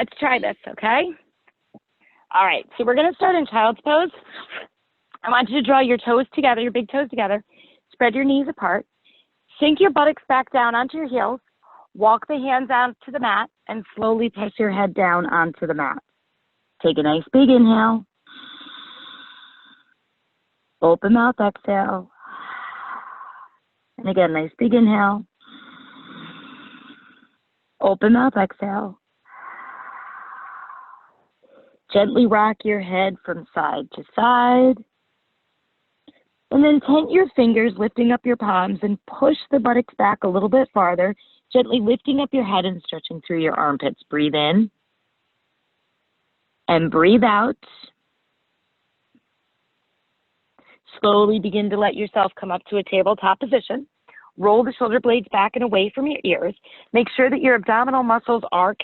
Let's try this, okay? All right, so we're gonna start in child's pose. I want you to draw your toes together, your big toes together. Spread your knees apart. Sink your buttocks back down onto your heels. Walk the hands out to the mat and slowly press your head down onto the mat. Take a nice big inhale. Open mouth exhale. And again, nice big inhale. Open mouth exhale. Gently rock your head from side to side. And then tent your fingers, lifting up your palms, and push the buttocks back a little bit farther, gently lifting up your head and stretching through your armpits. Breathe in and breathe out. Slowly begin to let yourself come up to a tabletop position. Roll the shoulder blades back and away from your ears. Make sure that your abdominal muscles are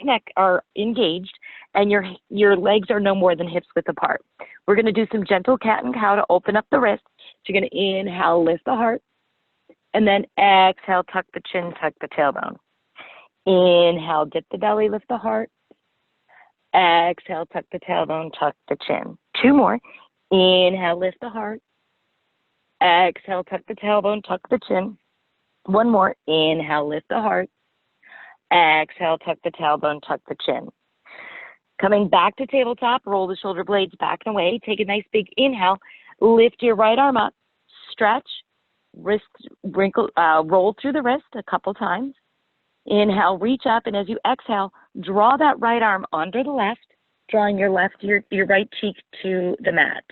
engaged and your legs are no more than hips width apart. We're going to do some gentle cat and cow to open up the wrists. So you're going to inhale, lift the heart, and then exhale, tuck the chin, tuck the tailbone. Inhale, dip the belly, lift the heart. Exhale, tuck the tailbone, tuck the chin. Two more. Inhale, lift the heart. Exhale, tuck the tailbone, tuck the chin. One more. Inhale, lift the heart. Exhale, tuck the tailbone, tuck the chin. Coming back to tabletop, roll the shoulder blades back and away. Take a nice big inhale. Lift your right arm up. Stretch. Wrist wrinkle. Roll through the wrist a couple times. Inhale, reach up, and as you exhale, draw that right arm under the left, drawing your right cheek to the mat.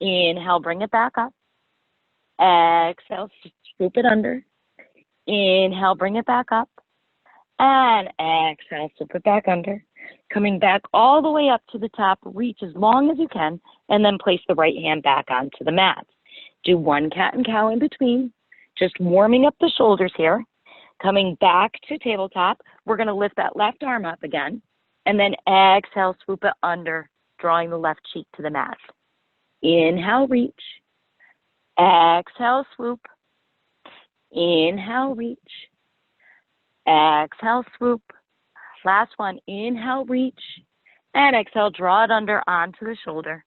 Inhale, bring it back up. Exhale, swoop it under. Inhale, bring it back up. And exhale, swoop it back under. Coming back all the way up to the top, reach as long as you can, and then place the right hand back onto the mat. Do one cat and cow in between, just warming up the shoulders here. Coming back to tabletop, we're going to lift that left arm up again, and then exhale, swoop it under, drawing the left cheek to the mat. Inhale, reach. Exhale, swoop. Inhale, reach. Exhale, swoop. Last one, inhale, reach. And exhale, draw it under onto the shoulder.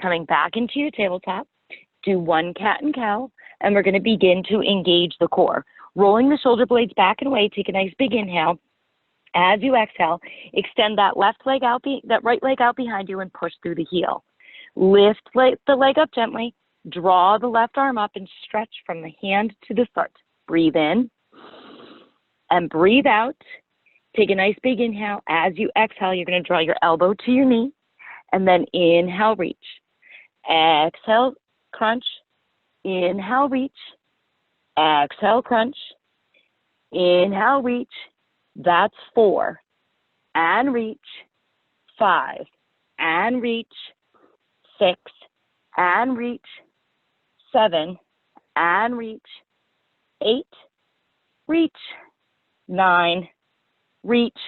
Coming back into your tabletop, do one cat and cow, and we're going to begin to engage the core. Rolling the shoulder blades back and away, take a nice big inhale. As you exhale, extend that right leg out behind you and push through the heel. Lift the leg up gently, draw the left arm up and stretch from the hand to the foot. Breathe in and breathe out. Take a nice big inhale. As you exhale, you're going to draw your elbow to your knee, and then inhale, reach. Exhale, crunch. Inhale, reach. Exhale, crunch. Inhale, reach. That's 4. And reach. 5. And reach. 6. And reach. 7. And reach. 8. Reach. 9. Reach.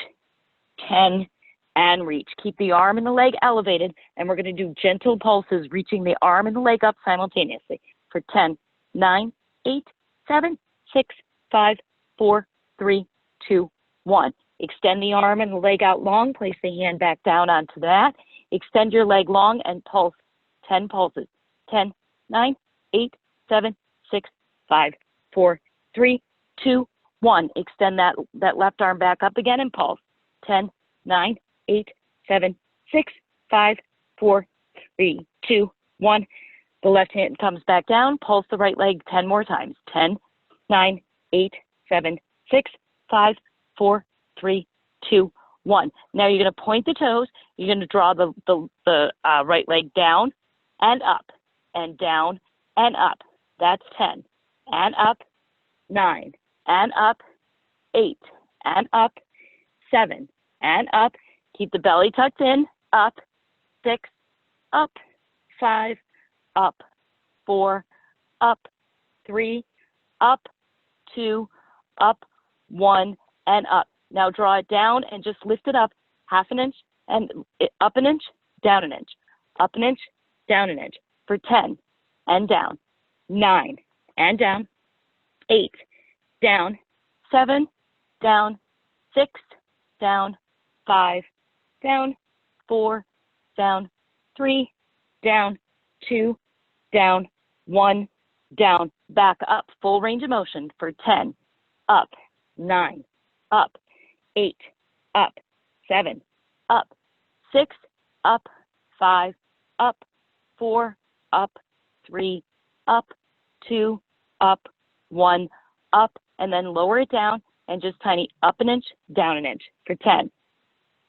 10. And reach. Keep the arm and the leg elevated, and we're going to do gentle pulses, reaching the arm and the leg up simultaneously for 10, 9, 8, 7, 6, 5, 4, 3, 2, 1. Extend the arm and the leg out long. Place the hand back down onto that. Extend your leg long and pulse 10 pulses. 10, 9, 8, 7, 6, 5, 4, 3, 2, 1. Extend that left arm back up again and pulse. 10, 9, 8, 7, 6, 5, 4, 3, 2, 1. The left hand comes back down. Pulse the right leg 10 more times. 10, 9, 8, 7, 6, 5, 4, 3, 2, 1. Now you're going to point the toes. You're going to draw the right leg down and up and down and up. That's 10. And up, 9. And up, 8. And up, 7. And up. Keep the belly tucked in. Up, 6. Up, 5. Up, 4. Up, 3. Up, 2. Up, 1. And up. Now draw it down and just lift it up half an inch and up an inch, down an inch, up an inch, down an inch for 10 and down, 9 and down, 8, down, 7, down, 6, down, 5, down, 4, down, 3, down, 2, down, 1, down, back up, full range of motion for 10, up, 9, up, 8, up, 7, up, 6, up, 5, up, 4, up, 3, up, 2, up, 1, up, and then lower it down and just tiny up an inch, down an inch for 10,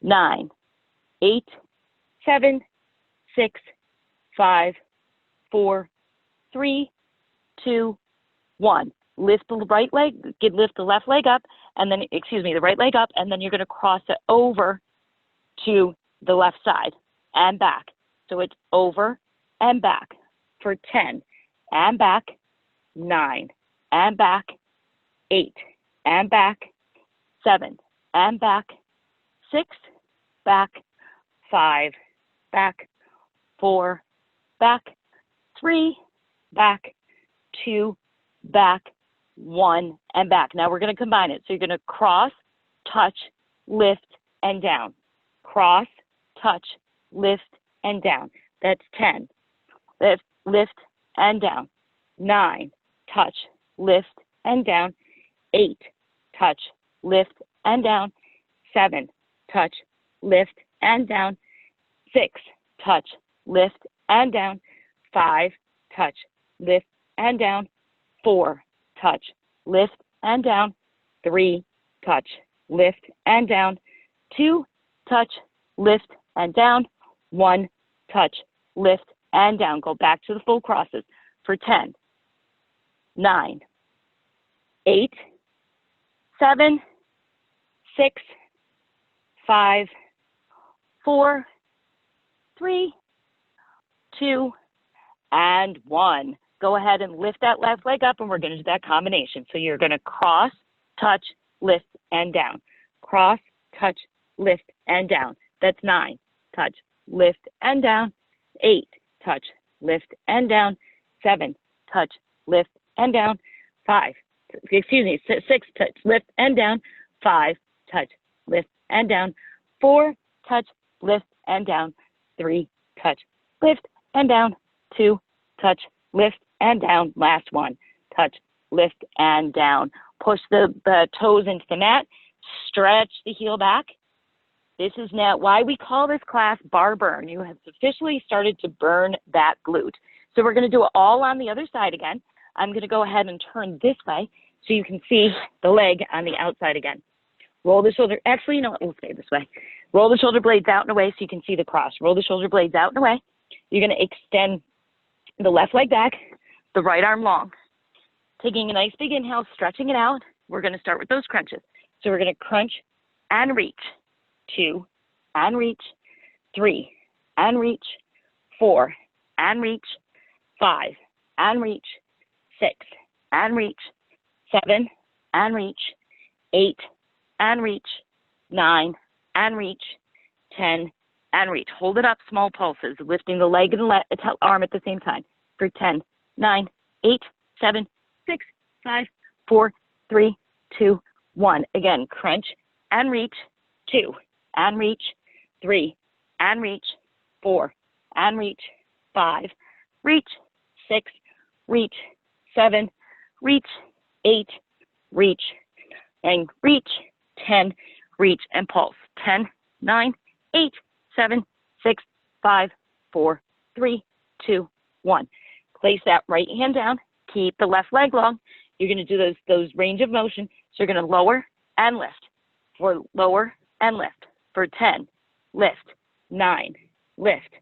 9, 8, 7, 6, 5, 4, 3, 2, 1. Lift the right leg, lift the left leg up, and then, the right leg up, and then you're going to cross it over to the left side and back. So it's over and back for 10, and back, 9, and back, 8, and back, 7, and back, 6, back, 5, back, 4, back, 3, back, 2, back, 1, and back. Now we're going to combine it. So you're going to cross, touch, lift, and down. Cross, touch, lift, and down. That's 10. Lift, and down. 9, touch, lift, and down. 8, touch, lift, and down. 7, touch, lift, and down. 6, touch, lift, and down. 5, touch, lift, and down. 4, touch, lift, and down. 3, touch, lift, and down. 2, touch, lift, and down. 1, touch, lift, and down. Go back to the full crosses for 10, 9, 8, 7, 6, 5, 4, 3, 2, and 1. Go ahead and lift that left leg up, and we're going to do that combination. So you're going to cross, touch, lift, and down. Cross, touch, lift, and down. That's 9. Touch, lift, and down. 8, touch, lift, and down. 7, touch, lift, and down. 6, touch, lift, and down. 5, touch, lift, and down. 4, touch, lift, and down. 3, touch, lift, and down. 2, touch, lift, and down. Last one, touch, lift, and down. Push the toes into the mat. Stretch the heel back. This is now why we call this class Barre Burn. You have officially started to burn that glute. So we're going to do it all on the other side again. I'm going to go ahead and turn this way so you can see the leg on the outside again. Roll the shoulder. Actually, you know what? We'll stay this way. Roll the shoulder blades out and away so you can see the cross. Roll the shoulder blades out and away. You're going to extend the left leg back, the right arm long. Taking a nice big inhale, stretching it out. We're going to start with those crunches. So we're going to crunch and reach. 2, and reach. 3, and reach. 4, and reach. 5, and reach. 6, and reach. 7, and reach. 8, and reach. 9, and reach. 10, and reach. Hold it up, small pulses, lifting the leg and the arm at the same time for 10, 9, 8, 7, 6, 5, 4, 3, 2, 1. Again, crunch and reach. 2, and reach. 3, and reach. 4, and reach. 5, reach. 6, reach. 7, reach. 8, reach. And reach. 10, reach and pulse. 10, 9, 8, 7, 6, 5, 4, 3, 2, 1. Place that right hand down. Keep the left leg long. You're going to do those range of motion. So you're going to lower and lift. For lower and lift. For 10, lift. 9, lift.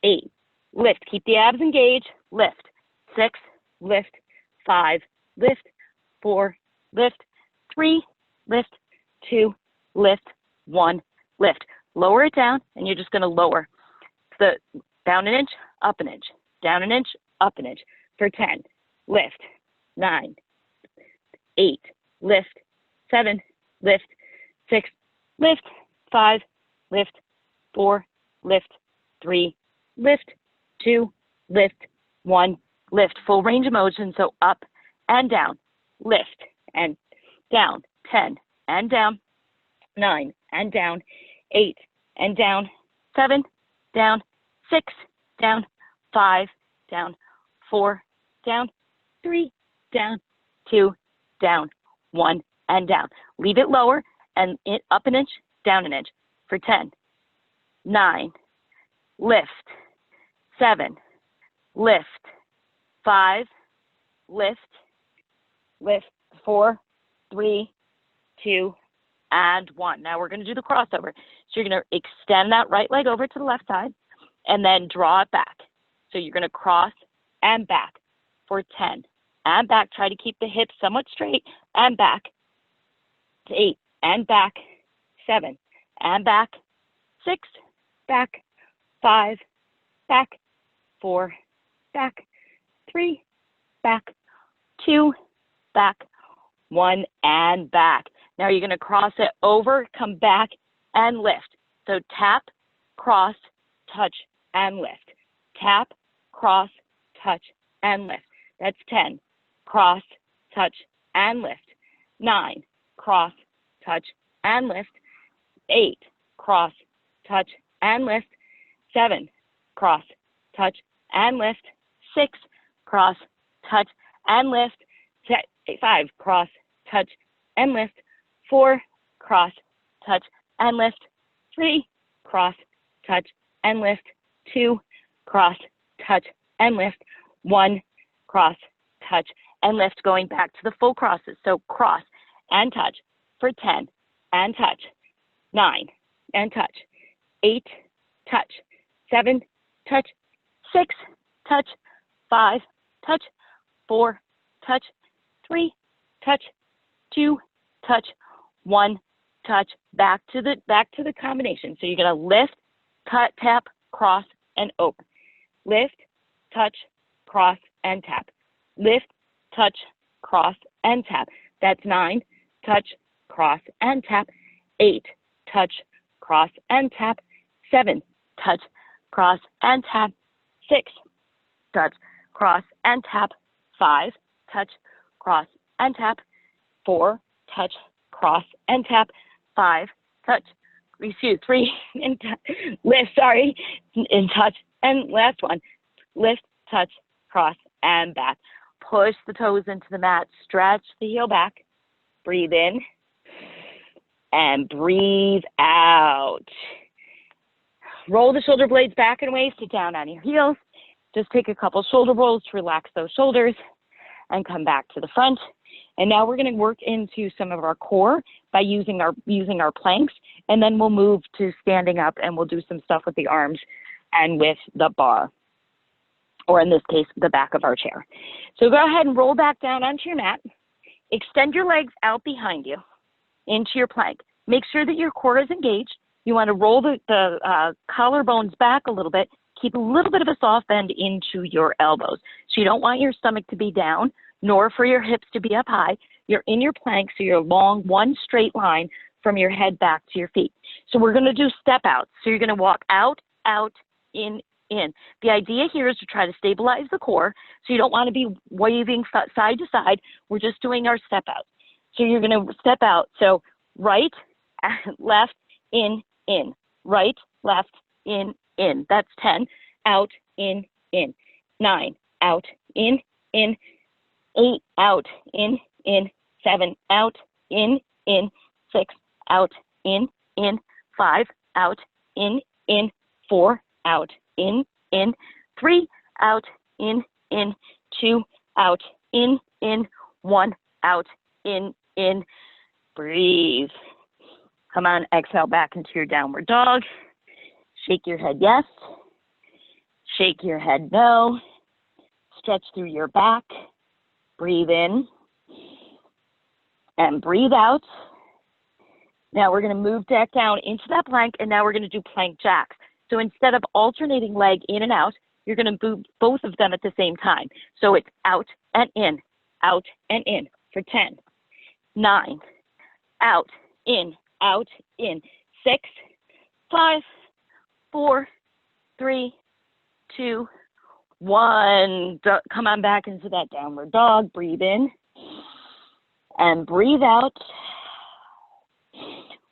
8, lift. Keep the abs engaged. Lift. 6, lift. 5, lift. 4, lift. 3, lift. 2, lift. 1, lift. Lower it down, and you're just going to lower down an inch, up an inch, down an inch, up an inch. For 10, lift. 9, 8, lift. 7, lift. 6, lift. 5, lift. 4, lift. 3, lift. 2, lift. 1, lift. Full range of motion, so up and down. Lift and down. 10 and down. 9 and down. 8 and down, 7, down, 6, down, 5, down, 4, down, 3, down, 2, down, 1, and down. Leave it lower and up an inch, down an inch for 10, 9, lift, 7, lift, 5, lift, lift, 4, 3, 2, and 1. Now we're going to do the crossover. So you're going to extend that right leg over to the left side and then draw it back. So you're going to cross and back for 10 and back. Try to keep the hips somewhat straight and back. 8 and back. 7 and back. 6 back. 5 back. 4 back. 3 back. 2 back. 1 and back. Now you're going to cross it over, come back, and lift. So tap, cross, touch, and lift. Tap, cross, touch, and lift. That's 10. Cross, touch, and lift. 9. Cross, touch, and lift. 8. Cross, touch, and lift. 7. Cross, touch, and lift. 6. Cross, touch, and lift. 5. Cross, touch, and lift. 4. Cross, touch, and lift. 3. Cross, touch, and lift. 2. Cross, touch, and lift. 1. Cross, touch, and lift. Going back to the full crosses. So cross and touch for 10 and touch. 9 and touch. 8, touch. 7, touch. 6, touch. 5, touch. 4, touch. 3, touch. 2, touch. 1, touch. Back to the combination. So you're going to lift, cut, tap, cross, and open. Lift, touch, cross, and tap. Lift, touch, cross, and tap. That's 9, touch, cross, and tap. 8, touch, cross, and tap. 7, touch, cross, and tap. 6, touch, cross, and tap. 5, touch, cross, and tap. 4, touch, cross, and tap. 5, touch, 3, and lift, and touch, and last one, lift, touch, cross, and back. Push the toes into the mat, stretch the heel back, breathe in, and breathe out. Roll the shoulder blades back and away, sit down on your heels. Just take a couple shoulder rolls to relax those shoulders and come back to the front. And now we're going to work into some of our core by using our planks, and then we'll move to standing up and we'll do some stuff with the arms and with the bar, or in this case, the back of our chair. So go ahead and roll back down onto your mat. Extend your legs out behind you into your plank. Make sure that your core is engaged. You want to roll the collarbones back a little bit. Keep a little bit of a soft bend into your elbows. So you don't want your stomach to be down, nor for your hips to be up high. You're in your plank, so you're along one straight line from your head back to your feet. So we're going to do step outs. So you're going to walk out, out, in, in. The idea here is to try to stabilize the core, so you don't want to be waving side to side. We're just doing our step out. So you're going to step out. So right, left, in, right, left, in. That's 10. Out, in. 9, out, in. 8, out, in. 7, out, in. 6, out, in. 5, out, in. 4, out, in. 3, out, in. 2, out, in. 1, out, in. Breathe. Come on, exhale back into your downward dog. Shake your head yes. Shake your head no. Stretch through your back. Breathe in. And breathe out. Now we're going to move back down into that plank, and now we're going to do plank jacks. So instead of alternating leg in and out, you're going to move both of them at the same time. So it's out and in for 10. 9, out, in, 6, 5, 4, 3, 2, 1. Come on back into that downward dog. Breathe in and breathe out.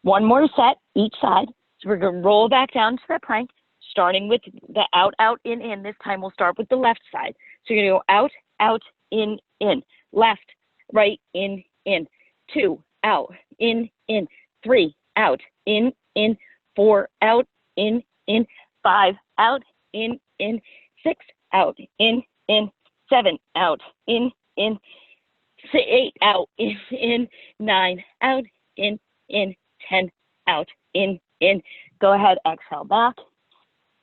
One more set each side. So we're going to roll back down to that plank, starting with the out, out, in. This time we'll start with the left side. So you're going to go out, out, in, left, right, in, 2, out, in, 3, out, in, 4, out, in, 5, out, in, 6, out, in, 7, out, in, 8, out, in, 9, out, in, 10, out, in. Go ahead, exhale back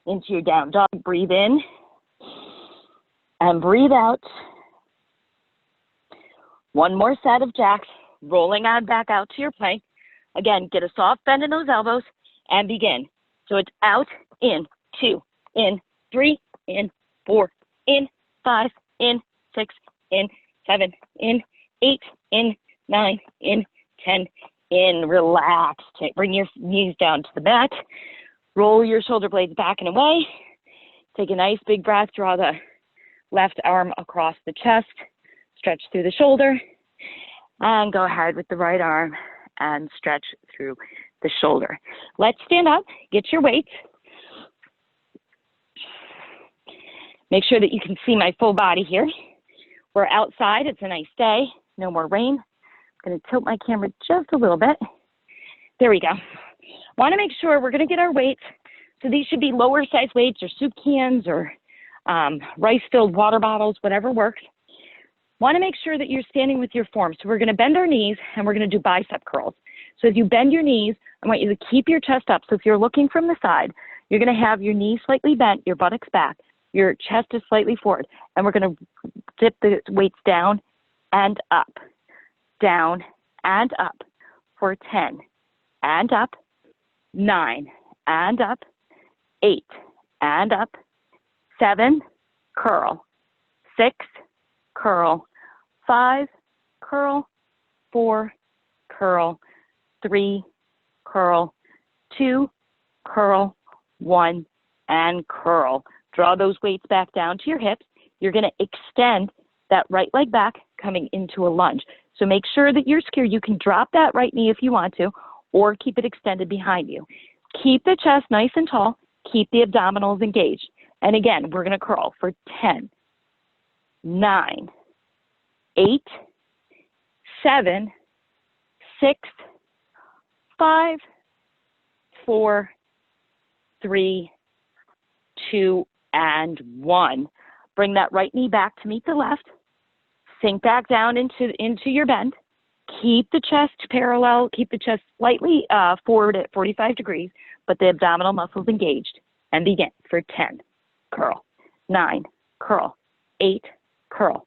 into your down dog. Breathe in and breathe out. One more set of jacks, rolling on back out to your plank. Again, get a soft bend in those elbows and begin. So it's out, in, 2, in, 3, in, 4, in, 5, in, 6, in, 7, in, 8, in, 9, in, 10, in. Relax. Bring your knees down to the mat. Roll your shoulder blades back and away. Take a nice big breath. Draw the left arm across the chest. Stretch through the shoulder. And go ahead with the right arm and stretch through the shoulder. Let's stand up. Get your weights. Make sure that you can see my full body here. We're outside. It's a nice day. No more rain. I'm going to tilt my camera just a little bit. There we go. Want to make sure we're going to get our weights. So these should be lower size weights or soup cans or rice-filled water bottles, whatever works. Want to make sure that you're standing with your form. So we're going to bend our knees and we're going to do bicep curls. So as you bend your knees, I want you to keep your chest up. So if you're looking from the side, you're going to have your knees slightly bent, your buttocks back, your chest is slightly forward. And we're going to dip the weights down and up, down and up for 10, and up, 9, and up, 8, and up, 7, curl, 6, curl, 5, curl, 4, curl, 3, curl, 2, curl, 1, and curl. Draw those weights back down to your hips. You're going to extend that right leg back, coming into a lunge. So make sure that you're secure. You can drop that right knee if you want to, or keep it extended behind you. Keep the chest nice and tall. Keep the abdominals engaged. And again, we're going to curl for 10, 9, 8, 7, 6, 5, 4, 3, 2, and 1. Bring that right knee back to meet the left. Sink back down into your bend. Keep the chest parallel. Keep the chest slightly forward at 45 degrees, but the abdominal muscles engaged. And begin for 10, curl, 9, curl, 8, curl,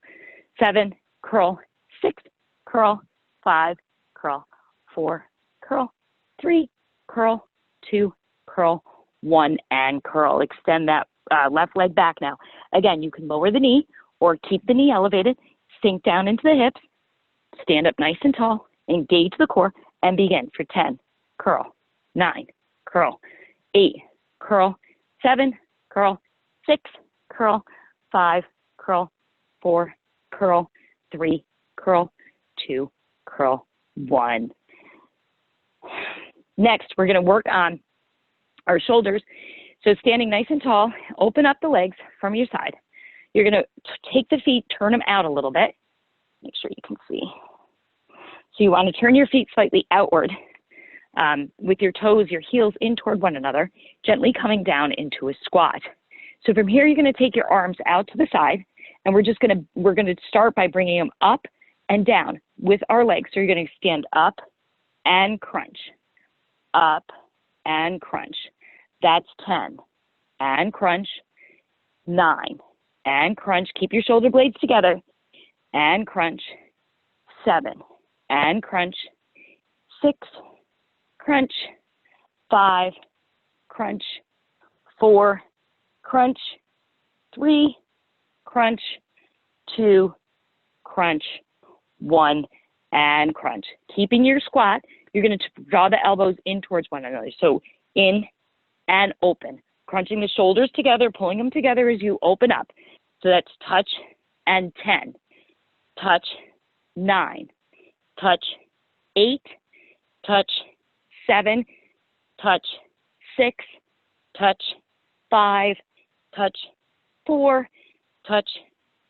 7, curl, 6, curl, 5, curl, 4, curl, 3, curl, 2, curl, 1, and curl. Extend that left leg back now. Again, you can lower the knee or keep the knee elevated, sink down into the hips, stand up nice and tall, engage the core, and begin for 10, curl, 9, curl, 8, curl, 7, curl, 6, curl, 5, curl, 4, curl, 3, curl, 2, curl, 1. Next, we're going to work on our shoulders. So standing nice and tall, open up the legs from your side. You're going to take the feet, turn them out a little bit. Make sure you can see. So you want to turn your feet slightly outward with your toes, your heels in toward one another, gently coming down into a squat. So from here, you're going to take your arms out to the side, and we're going to start by bringing them up and down with our legs. So you're going to stand up and crunch, up and crunch. That's 10, and crunch, 9, and crunch. Keep your shoulder blades together, and crunch, 7, and crunch, 6, crunch, 5, crunch, 4, crunch, 3, crunch, 2, crunch, 1, and crunch. Keeping your squat, you're going to draw the elbows in towards one another. So in and open, crunching the shoulders together, pulling them together as you open up. So that's touch and 10, touch 9, touch 8, touch 7, touch 6, touch, 5, touch, 4, touch,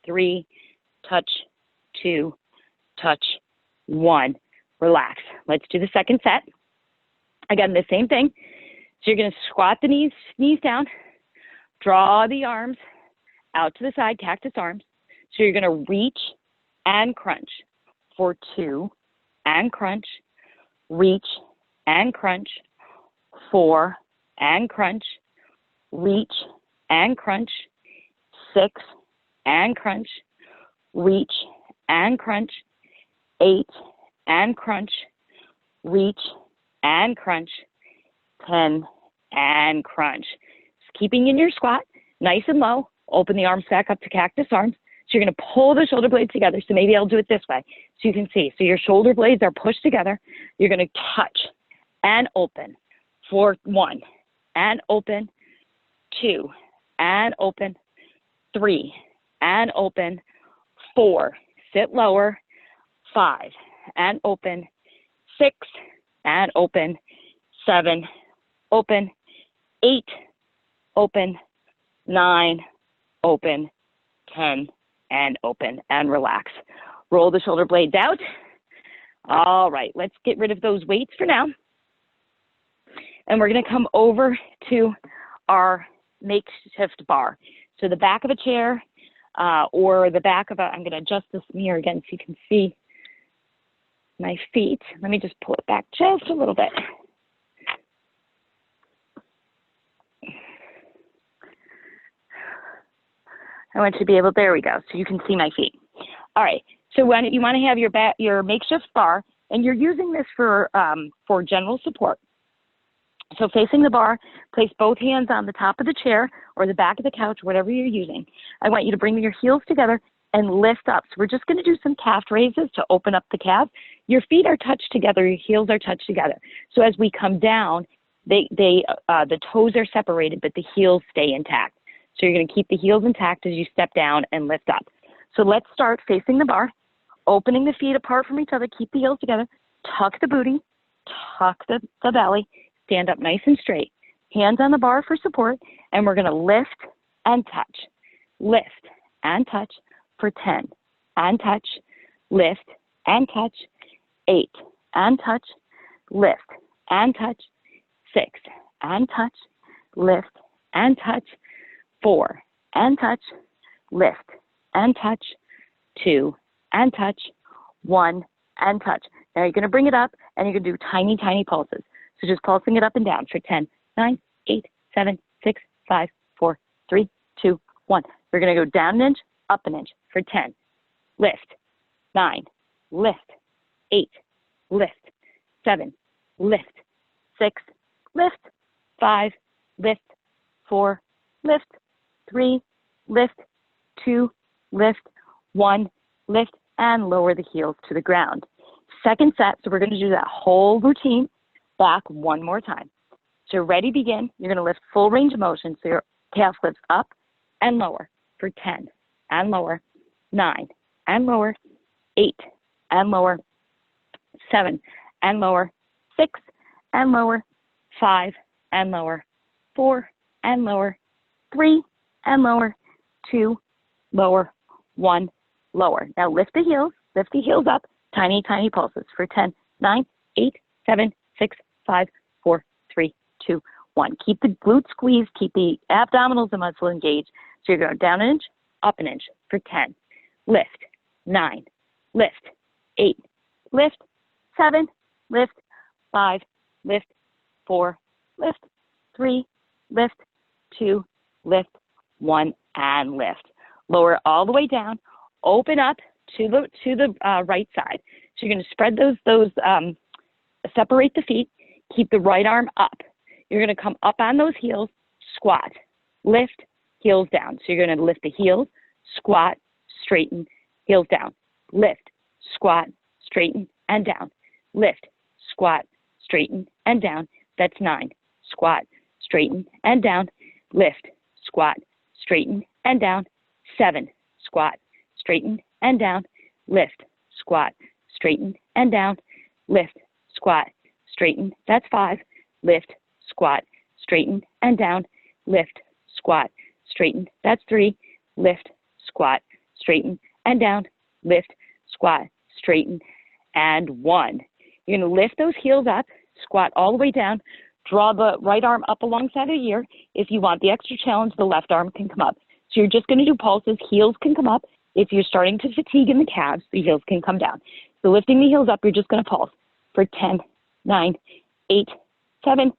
3, touch, 2, touch, 1. Relax. Let's do the second set. Again, the same thing. So you're going to squat the knees down, draw the arms out to the side, cactus arms. So you're going to reach and crunch for 2 and crunch, reach and crunch, 4 and crunch, reach and crunch, 6 and crunch, reach and crunch, 8 and crunch, reach and crunch, 10 and crunch. Just keeping in your squat, nice and low. Open the arms back up to cactus arms. So you're going to pull the shoulder blades together. So maybe I'll do it this way so you can see. So your shoulder blades are pushed together. You're going to touch and open for 1 and open, 2 and open, 3 and open, 4, sit lower, 5 and open, 6 and open, 7, open, 8, open, 9, open, 10, and open, and relax. Roll the shoulder blades out. All right, let's get rid of those weights for now. And we're gonna come over to our makeshift bar. So the back of a chair or the back of I'm gonna adjust this mirror again so you can see my feet. Let me just pull it back just a little bit. I want you to be able, there we go, so you can see my feet. All right, so when you want to have your makeshift bar, and you're using this for general support. So facing the bar, place both hands on the top of the chair or the back of the couch, whatever you're using. I want you to bring your heels together and lift up. So we're just going to do some calf raises to open up the calf. Your feet are touched together, your heels are touched together. So as we come down, the toes are separated, but the heels stay intact. So you're going to keep the heels intact as you step down and lift up. So let's start facing the bar, opening the feet apart from each other, keep the heels together, tuck the booty, tuck the belly, stand up nice and straight. Hands on the bar for support, and we're going to lift and touch. Lift and touch for 10, and touch, lift and touch, 8, and touch, lift and touch, 6, and touch, lift and touch, 4, and touch, lift and touch, 2, and touch, 1, and touch. Now you're going to bring it up, and you're going to do tiny, tiny pulses. So just pulsing it up and down for 10, 9, 8, 7, 6, 5, 4, 3, 2, 1. We're going to go down an inch, up an inch for 10. Lift, 9, lift, 8, lift, 7, lift, 6, lift, 5, lift, 4, lift, 3, lift, 2, lift, 1, lift, and lower the heels to the ground. Second set, so we're going to do that whole routine back one more time. So ready, begin. You're going to lift full range of motion, so your calf lifts up and lower for 10, and lower, 9, and lower, 8, and lower, 7, and lower, 6, and lower, 5, and lower, 4, and lower, 3, and lower, 2, lower, 1, lower. Now lift the heels up, tiny, tiny pulses for 10, 9, 8, 7, 6, 5, 4, 3, 2, 1. Keep the glutes squeezed, keep the abdominals and muscle engaged. So you're going down an inch, up an inch for 10. Lift, 9, lift, 8, lift, 7, lift, 5, lift, 4, lift, 3, lift, 2, lift, 1, and lift. Lower all the way down, open up to the right side. So you're going to spread separate the feet, keep the right arm up. You're going to come up on those heels, squat, lift, heels down. So you're going to lift the heels, squat, straighten, heels down, lift, squat, straighten, and down, lift, squat, straighten, and down. That's 9. Squat, straighten, and down, lift, squat, straighten, and down, 7. Squat, straighten, and down, lift, squat, straighten, and down, lift, squat, straighten, that's 5, lift, squat, straighten and down, lift, squat, straighten. That's 3, lift, squat, straighten and down, lift, squat, straighten, and 1. You're going to lift those heels up, squat all the way down, draw the right arm up alongside the ear. If you want the extra challenge, the left arm can come up. So you're just going to do pulses. Heels can come up. If you're starting to fatigue in the calves, the heels can come down. So lifting the heels up, you're just going to pulse for 10, 9, 8, 7,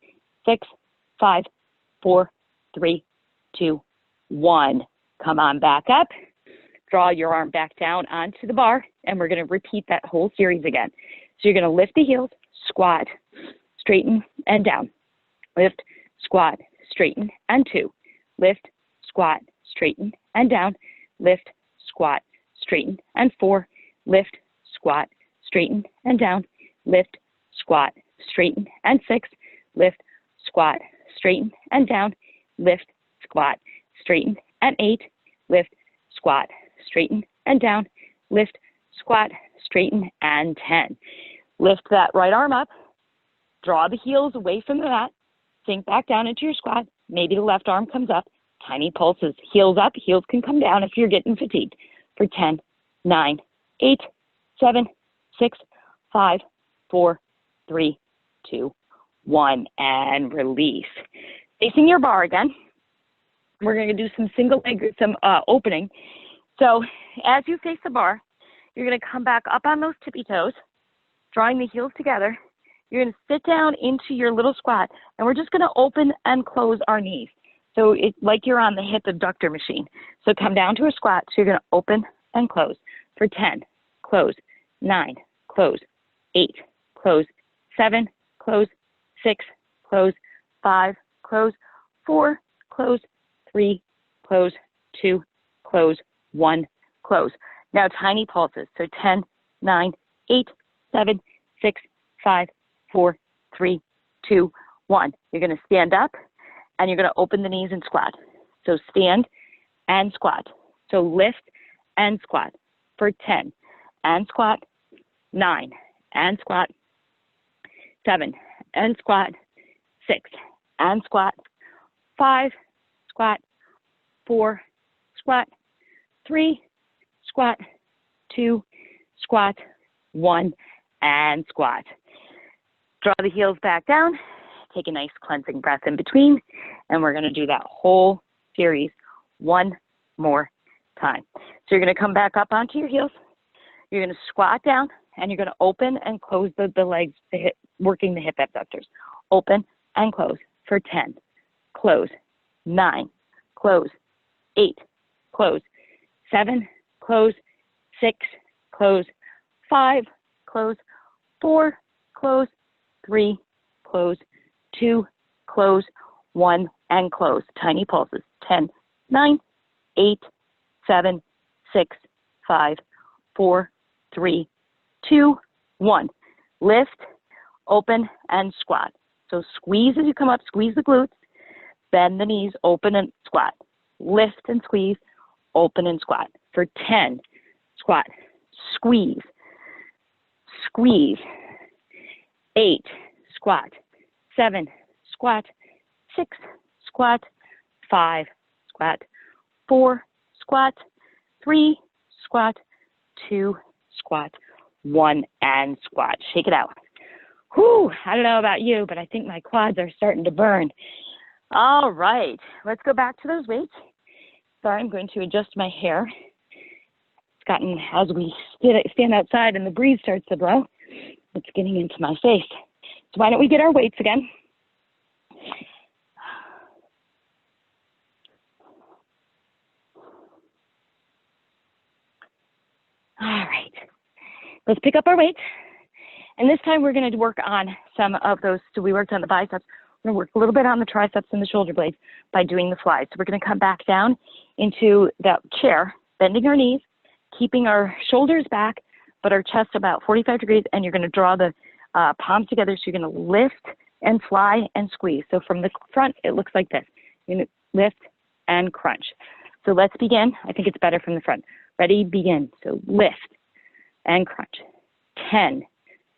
6, 5, 4, 3, 2, 1. Come on back up. Draw your arm back down onto the bar, and we're going to repeat that whole series again. So you're going to lift the heels, squat, straighten, and down. Lift, squat, straighten, and 2. Lift, squat, straighten, and down. Lift, squat, straighten, and 4. Lift, squat, straighten, and down. Lift, squat, straighten, and 6. Lift, squat, straighten, and down. Lift, squat, straighten, and 8. Lift, squat, straighten, and down. Lift, squat, straighten, and 10. Lift that right arm up. Draw the heels away from the mat. Sink back down into your squat. Maybe the left arm comes up. Tiny pulses. Heels up. Heels can come down if you're getting fatigued. For 10, 9, 8, 7, 6, 5, 4, 3, 2, 1. And release. Facing your bar again. We're going to do some single leg, some opening. So as you face the bar, you're going to come back up on those tippy toes, drawing the heels together. You're going to sit down into your little squat, and we're just going to open and close our knees. So it's like you're on the hip abductor machine. So come down to a squat. So you're going to open and close for 10, close, 9, close, 8, close, 7, close, 6, close, 5, close, 4, close, 3, close, 2, close, 1, close. Now tiny pulses. So 10, 9, 8, 7, 6, 5, 4, 3, 2, 1. You're going to stand up and you're going to open the knees and squat. So stand and squat. So lift and squat for 10 and squat, 9 and squat, 7 and squat, 6 and squat, 5, squat, 4, squat, 3, squat, 2, squat, 1, and squat. Draw the heels back down. Take a nice cleansing breath in between, and we're going to do that whole series one more time. So you're going to come back up onto your heels. You're going to squat down, and you're going to open and close the legs, working the hip abductors. Open and close for 10. Close. 9. Close. 8. Close. 7. Close. 6. Close. 5. Close. 4. Close. 3. Close. 2. Close. 1. And close. Tiny pulses. 10. 9. 8. 7. 6. 5. 4. 3. 2. 1. Lift, open, and squat. So squeeze as you come up. Squeeze the glutes. Bend the knees. Open and squat. Lift and squeeze. Open and squat. For 10. Squat. Squeeze. Squeeze. 8. Squat. 7. Squat. 6. Squat. 5. Squat. 4. Squat. 3. Squat. 2. Squat. 1 and squat. Shake it out. Whew, I don't know about you, but I think my quads are starting to burn. All right, let's go back to those weights. Sorry, I'm going to adjust my hair. It's gotten, as we stand outside and the breeze starts to blow, it's getting into my face. So why don't we get our weights again? All right, let's pick up our weights. And this time we're going to work on some of those. So we worked on the biceps. We're going to work a little bit on the triceps and the shoulder blades by doing the flies. So we're going to come back down into that chair, bending our knees, keeping our shoulders back, but our chest about 45 degrees. And you're going to draw the palms together. So you're going to lift and fly and squeeze. So from the front, it looks like this. You're going to lift and crunch. So let's begin. I think it's better from the front. Ready, begin. So lift and crunch. 10,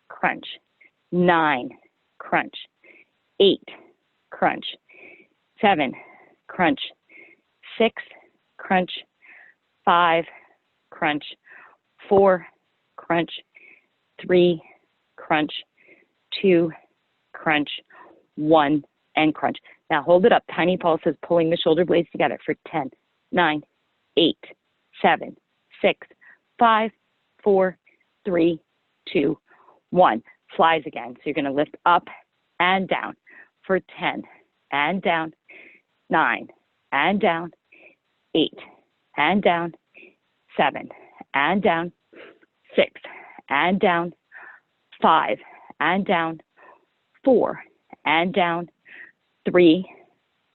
crunch. 9, crunch. 8, crunch. 7, crunch. 6, crunch. 5, crunch. 4, crunch. 3, crunch. 2, crunch. 1, and crunch. Now hold it up. Tiny pulses, pulling the shoulder blades together for 10, 9, 8, 7, 6, 5, 4, 3, 2, 1. Flies again. So you're going to lift up and down for 10, and down, 9, and down, 8, and down, 7, and down, 6, and down, 5, and down, 4, and down, 3,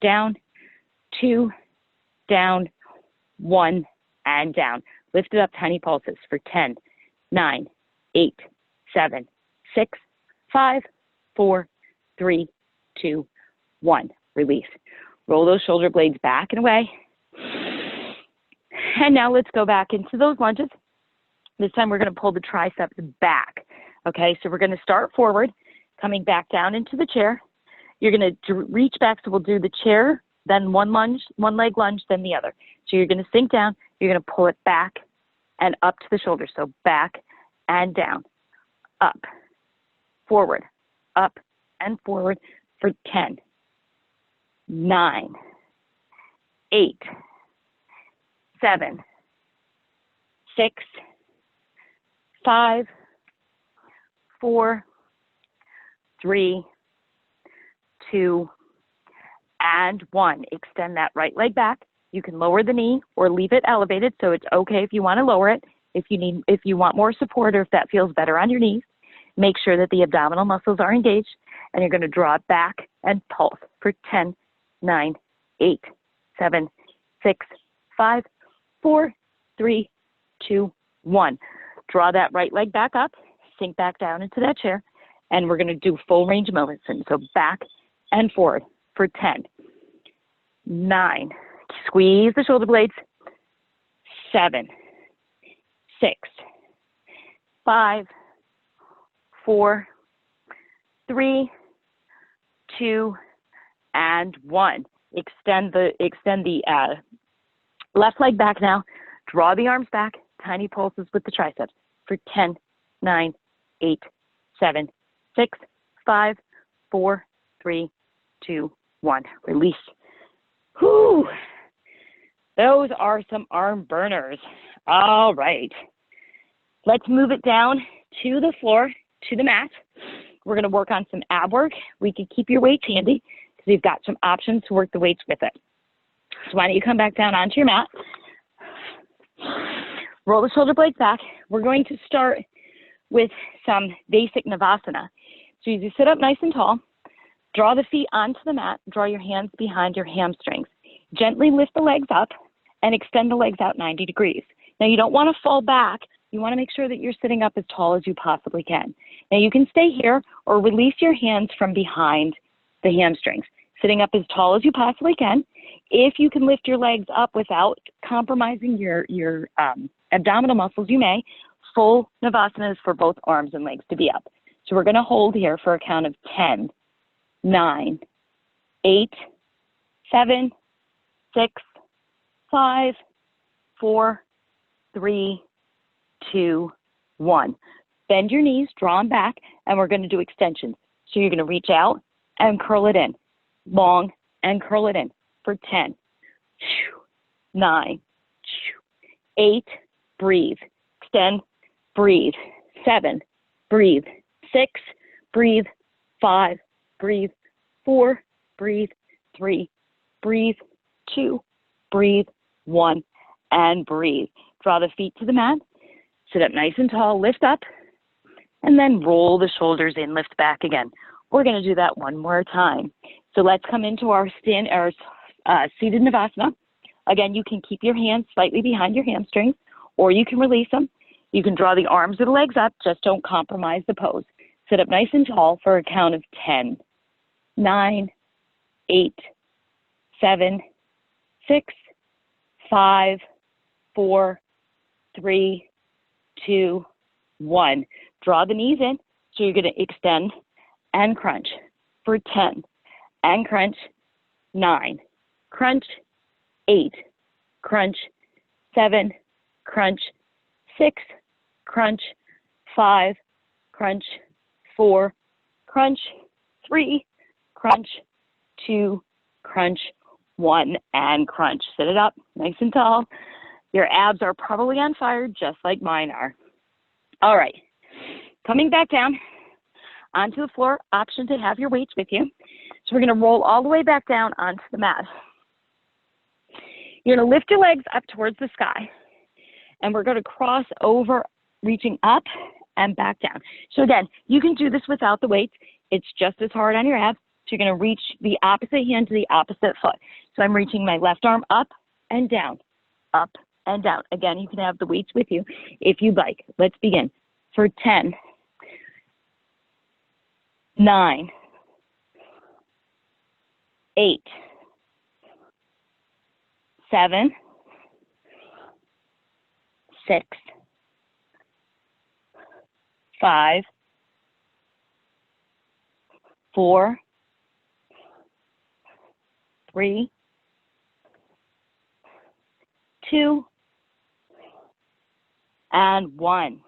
down, 2, down, 1, and down. Lift it up, tiny pulses for 10, 9, 8, 7, 6, 5, 4, 3, 2, 1. Release. Roll those shoulder blades back and away. And now let's go back into those lunges. This time we're going to pull the triceps back. Okay, so we're going to start forward, coming back down into the chair. You're going to reach back, so we'll do the chair, then one leg lunge, then the other. So you're going to sink down, you're going to pull it back and up to the shoulder. So back and down, up, forward, up and forward for 10, 9, 8, 7, 6, 5, 4, 3, 2, and 1. Extend that right leg back. You can lower the knee or leave it elevated, so it's okay if you want to lower it. If you want more support, or if that feels better on your knees, make sure that the abdominal muscles are engaged, and you're going to draw it back and pulse for 10, 9, 8, 7, 6, 5, 4, 3, 2, 1. Draw that right leg back up, sink back down into that chair, and we're going to do full range of motion. So back and forward for 10, 9, squeeze the shoulder blades, 7, 6, 5, 4, 3, 2, and 1. Extend the left leg back now. Draw the arms back, tiny pulses with the triceps for 10, 9, 8, 7, 6, 5, 4, 3, 2, 1. Release. Whew. Those are some arm burners. All right. Let's move it down to the floor, to the mat. We're going to work on some ab work. We can keep your weights handy because you've got some options to work the weights with it. So why don't you come back down onto your mat. Roll the shoulder blades back. We're going to start with some basic Navasana. So as you sit up nice and tall, draw the feet onto the mat, draw your hands behind your hamstrings. Gently lift the legs up and extend the legs out 90 degrees. Now you don't want to fall back. You want to make sure that you're sitting up as tall as you possibly can. Now you can stay here or release your hands from behind the hamstrings. Sitting up as tall as you possibly can. If you can lift your legs up without compromising your abdominal muscles, you may. Full Navasana is for both arms and legs to be up. So we're going to hold here for a count of 10, 9, 8, 7, 6, 5, 4, 3, 2, 1. Bend your knees, draw them back, and we're going to do extensions. So you're going to reach out and curl it in. Long and curl it in for 10, 9, 8, breathe, extend, breathe, 7, breathe, 6, breathe, 5, breathe, 4, breathe, 3, breathe, 2, breathe, 1, and breathe. Draw the feet to the mat, sit up nice and tall, lift up, and then roll the shoulders in, lift back again. We're going to do that one more time. So let's come into our seated Navasana. Again, you can keep your hands slightly behind your hamstrings, or you can release them. You can draw the arms or the legs up, just don't compromise the pose. Sit up nice and tall for a count of 10, 9, 8, 7, 6, 5, 4, 3, 2, 1. Draw the knees in, so you're going to extend and crunch for 10, and crunch, 9, crunch, 8, crunch, 7, crunch, 6, crunch, 5, crunch, 4, crunch, 3, crunch, 2, crunch, 1, and crunch. Sit it up nice and tall. Your abs are probably on fire just like mine are. All right, coming back down onto the floor, option to have your weights with you. So we're gonna roll all the way back down onto the mat. You're gonna lift your legs up towards the sky, and we're gonna cross over, reaching up and back down. So again, you can do this without the weights. It's just as hard on your abs. So you're gonna reach the opposite hand to the opposite foot. So I'm reaching my left arm up and down, up and down. Again, you can have the weights with you if you'd like. Let's begin. For 10, 9, 8, 7, 6, 5, 4, 3, 2, and 1.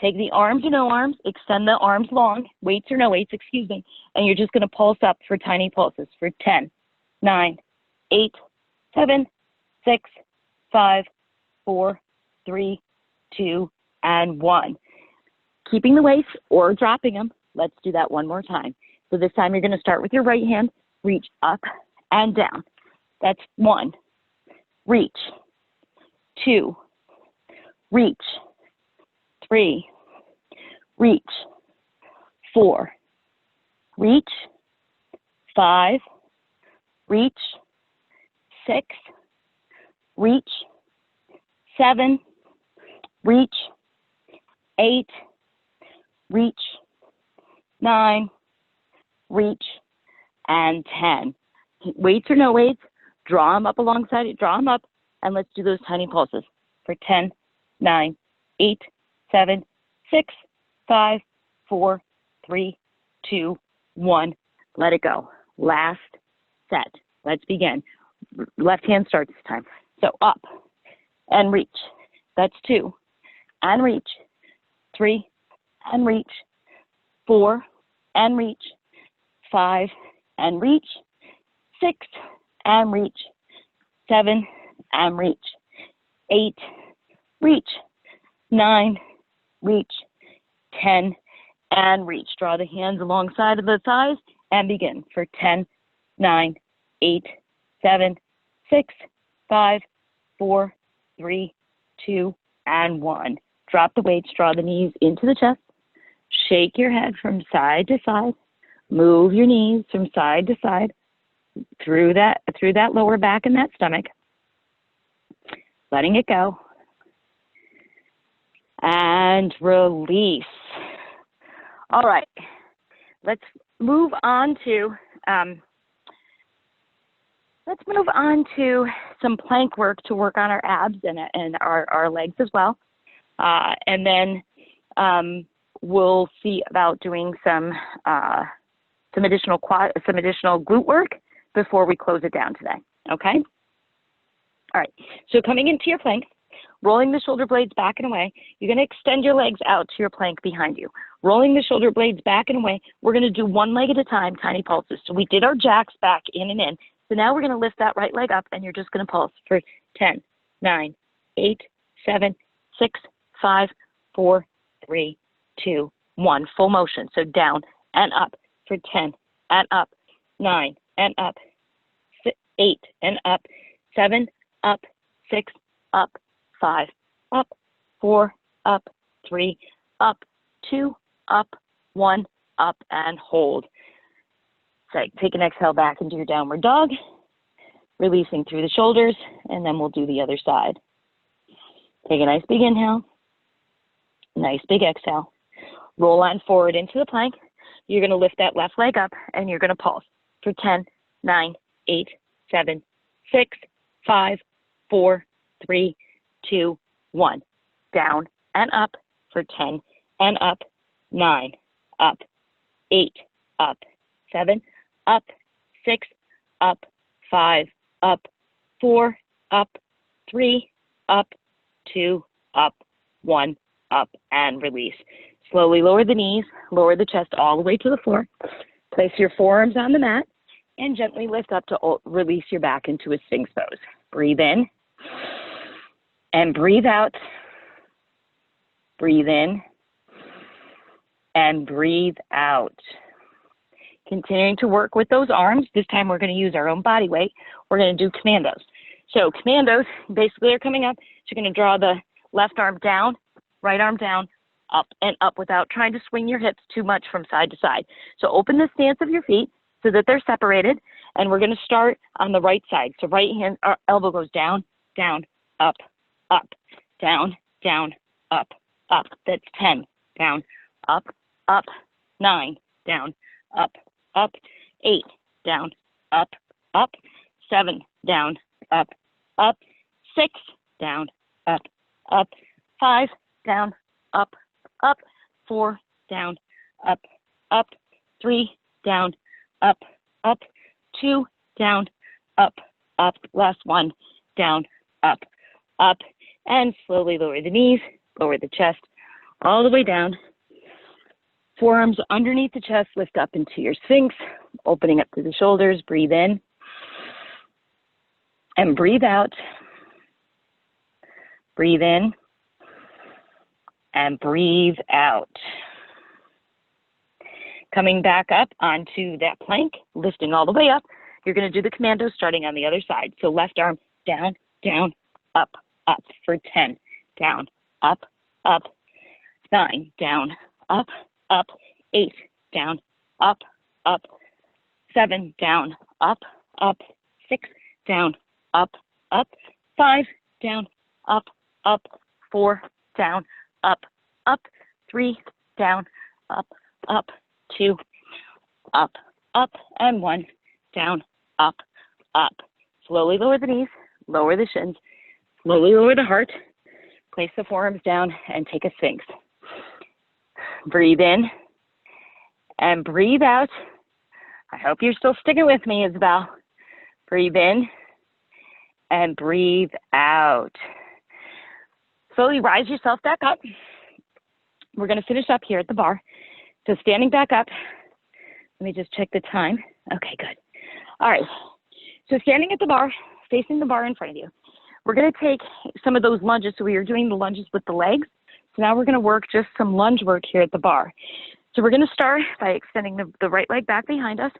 Take the arms or no arms, extend the arms long, weights or no weights, excuse me, and you're just going to pulse up for tiny pulses for 10, 9, 8, 7, 6, 5, 4, 3, 2, and 1. Keeping the weights or dropping them. Let's do that one more time. So this time you're going to start with your right hand, reach up and down. That's 1. Reach. 2. Reach. 3. Reach. 4. Reach. 5. Reach. 6. Reach. 7. Reach. 8. Reach. 9. Reach. And 10. Weights or no weights, draw them up alongside it, draw them up, and let's do those tiny pulses for 10, 9, 8, 7, 6, 5, 4, 3, 2, 1. Let it go. Last set. Let's begin. Left hand starts this time. So up and reach. That's 2. And reach. 3 and reach. 4 and reach. 5 and reach. 6 and reach. 7 and reach. 8, reach. 9, reach. 10 and reach. Draw the hands alongside of the thighs and begin for 10, 9, 8, 7, 6, 5, 4, 3, 2, and 1. Drop the weights, draw the knees into the chest. Shake your head from side to side. Move your knees from side to side through that lower back and that stomach. Letting it go. And release. All right. Let's move on to some plank work to work on our abs and our legs as well. And then we'll see about doing some additional glute work before we close it down today. Okay? All right. So coming into your plank, rolling the shoulder blades back and away, you're going to extend your legs out to your plank behind you. Rolling the shoulder blades back and away, we're going to do one leg at a time, tiny pulses. So we did our jacks back in and in. So now we're going to lift that right leg up, and you're just going to pulse for 10, 9, 8, 7, 6, 5, 4, 3, 2, 1. Full motion. So down and up for 10 and up, 9 and up, 8 and up, 7, up, 6, up, 5, up, 4, up, 3, up, 2, up, 1, up, and hold. So take an exhale back into your downward dog, releasing through the shoulders, and then we'll do the other side. Take a nice big inhale, nice big exhale. Roll on forward into the plank. You're going to lift that left leg up, and you're going to pulse for 10, 9, 8, 7, 6, 5, 4, 3, 2, 1. Down and up for 10 and up, 9, up, 8, up, 7, up, 6, up, 5, up, 4, up, 3, up, 2, up, 1, up, and release. Slowly lower the knees, lower the chest all the way to the floor. Place your forearms on the mat and gently lift up to release your back into a Sphinx pose. Breathe in and breathe out. Breathe in and breathe out. Continuing to work with those arms. This time we're going to use our own body weight. We're going to do commandos. So commandos basically are coming up. So you're going to draw the left arm down, right arm down, up and up without trying to swing your hips too much from side to side. So open the stance of your feet so that they're separated. And we're going to start on the right side. So right hand, our elbow goes down, down, up, up, down, down, up, up. That's 10, down, up, up, 9, down, up, up, 8, down, up, up, 7, down, up, up, 6, down, up, up, 5, down, up, up, 4, down, up, up, 3, down, up, up, 2, down, up, up, last one, down, up, up, and slowly lower the knees, lower the chest, all the way down. Forearms underneath the chest, lift up into your Sphinx, opening up to the shoulders, breathe in, and breathe out. Breathe in, and breathe out. Coming back up onto that plank, lifting all the way up. You're going to do the commando starting on the other side. So left arm down, down, up, up for 10. Down, up, up, 9, down, up, up, 8, down, up, up, 7, down, up, up, 6, down, up, up, 5, down, up, up, 4, down, up, up, 3, down, up, up, 2, up, up, and 1, down, up, up. Slowly lower the knees, lower the shins, slowly lower the heart, place the forearms down, and take a Sphinx. Breathe in and breathe out. I hope you're still sticking with me, Isabel. Breathe in and breathe out. Slowly rise yourself back up. We're going to finish up here at the bar. So standing back up, let me just check the time. Okay, good. All right. So standing at the bar, facing the bar in front of you, we're going to take some of those lunges. So we were doing the lunges with the legs. So now we're going to work just some lunge work here at the bar. So we're going to start by extending the right leg back behind us,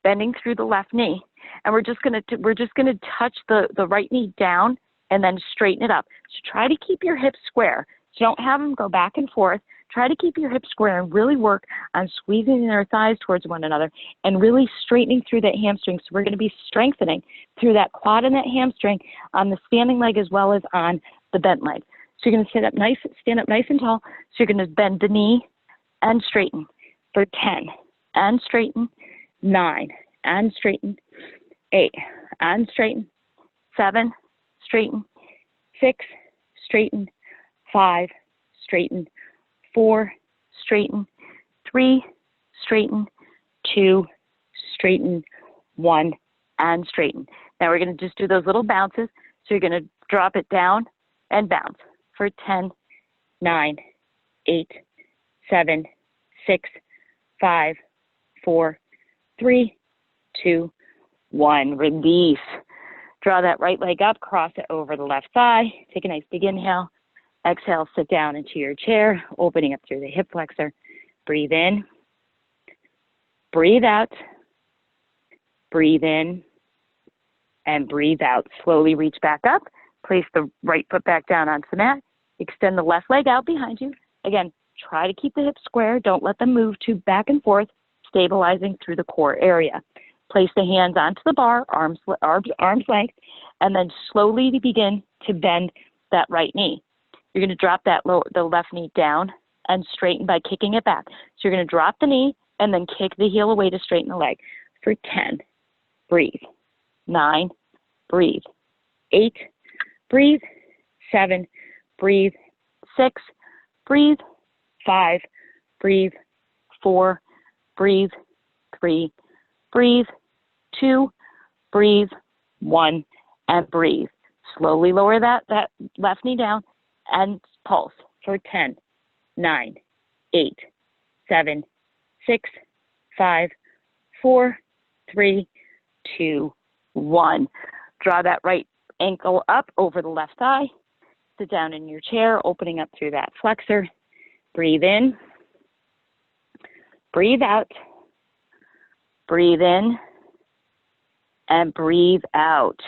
bending through the left knee. And we're just going to touch the right knee down and then straighten it up. So try to keep your hips square. So don't have them go back and forth. Try to keep your hips square and really work on squeezing our thighs towards one another and really straightening through that hamstring. So we're going to be strengthening through that quad and that hamstring on the standing leg as well as on the bent leg. So you're going to stand up nice and tall. So you're going to bend the knee and straighten for 10 and straighten, 9 and straighten, 8 and straighten, 7, straighten, 6, straighten, 5, straighten, 4, straighten, 3, straighten, 2, straighten, 1, and straighten. Now we're going to just do those little bounces. So you're going to drop it down and bounce for 10, 9, 8, 7, 6, 5, 4, 3, 2, 1. Release. Draw that right leg up, cross it over the left thigh. Take a nice big inhale. Exhale, sit down into your chair, opening up through the hip flexor. Breathe in. Breathe out. Breathe in. And breathe out. Slowly reach back up. Place the right foot back down onto the mat. Extend the left leg out behind you. Again, try to keep the hips square. Don't let them move too back and forth, stabilizing through the core area. Place the hands onto the bar, arms length, and then slowly begin to bend that right knee. You're going to drop the left knee down and straighten by kicking it back. So you're going to drop the knee and then kick the heel away to straighten the leg. For 10, breathe. 9, breathe. 8, breathe. 7, breathe. 6, breathe. 5, breathe. 4, breathe. 3, breathe. 2, breathe, 1, and breathe. Slowly lower that left knee down and pulse for 10, 9, 8, 7, 6, 5, 4, 3, 2, 1. Draw that right ankle up over the left thigh. Sit down in your chair, opening up through that flexor. Breathe in. Breathe out. Breathe in. And breathe out.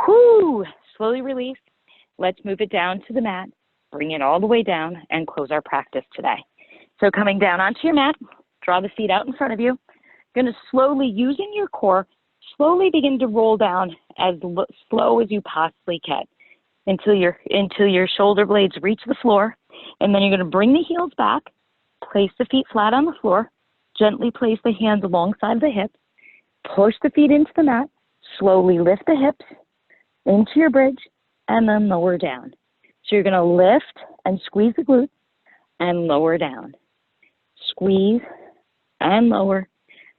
Whoo! Slowly release. Let's move it down to the mat. Bring it all the way down and close our practice today. So coming down onto your mat, draw the feet out in front of you. You're going to slowly, using your core, slowly begin to roll down as slow as you possibly can until your shoulder blades reach the floor. And then you're going to bring the heels back, place the feet flat on the floor, gently place the hands alongside the hips, push the feet into the mat, slowly lift the hips into your bridge, and then lower down. So you're going to lift and squeeze the glutes and lower down. Squeeze and lower.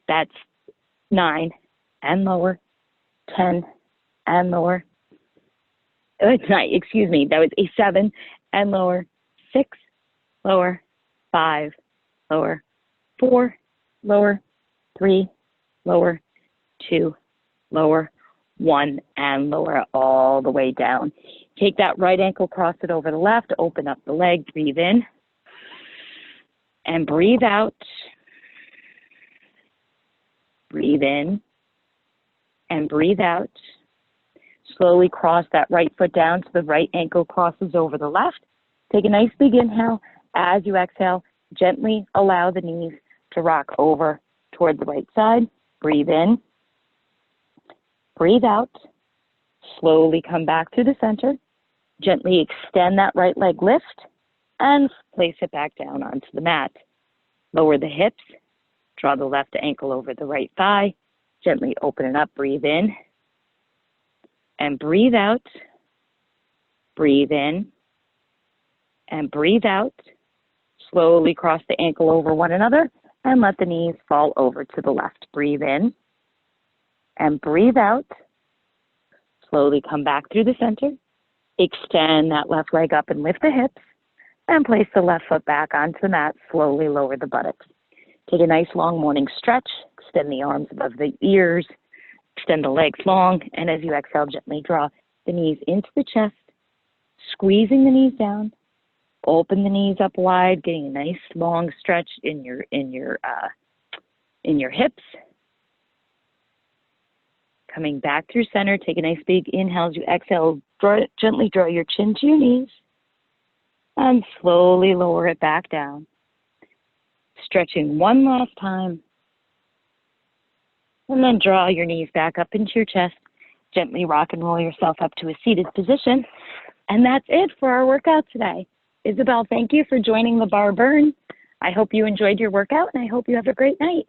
That's 9 and lower, 10 and lower. It's not, excuse me, that was a 7 and lower, 6, lower, 5, lower, 4, lower, 3, lower, 2, lower, 1, and lower all the way down. Take that right ankle, cross it over the left, open up the leg, breathe in, and breathe out. Breathe in, and breathe out. Slowly cross that right foot down so the right ankle crosses over the left. Take a nice big inhale. As you exhale, gently allow the knees to rock over toward the right side. Breathe in. Breathe out. Slowly come back to the center. Gently extend that right leg lift and place it back down onto the mat. Lower the hips. Draw the left ankle over the right thigh. Gently open it up. Breathe in. And breathe out. Breathe in. And breathe out. Slowly cross the ankle over one another and let the knees fall over to the left. Breathe in. And breathe out. Slowly come back through the center. Extend that left leg up and lift the hips. And place the left foot back onto the mat. Slowly lower the buttocks. Take a nice long morning stretch. Extend the arms above the ears. Extend the legs long. And as you exhale, gently draw the knees into the chest. Squeezing the knees down. Open the knees up wide, getting a nice long stretch in your hips. Coming back through center, take a nice big inhale as you exhale. Gently draw your chin to your knees. And slowly lower it back down. Stretching one last time. And then draw your knees back up into your chest. Gently rock and roll yourself up to a seated position. And that's it for our workout today. Isabel, thank you for joining the Barre Burn. I hope you enjoyed your workout, and I hope you have a great night.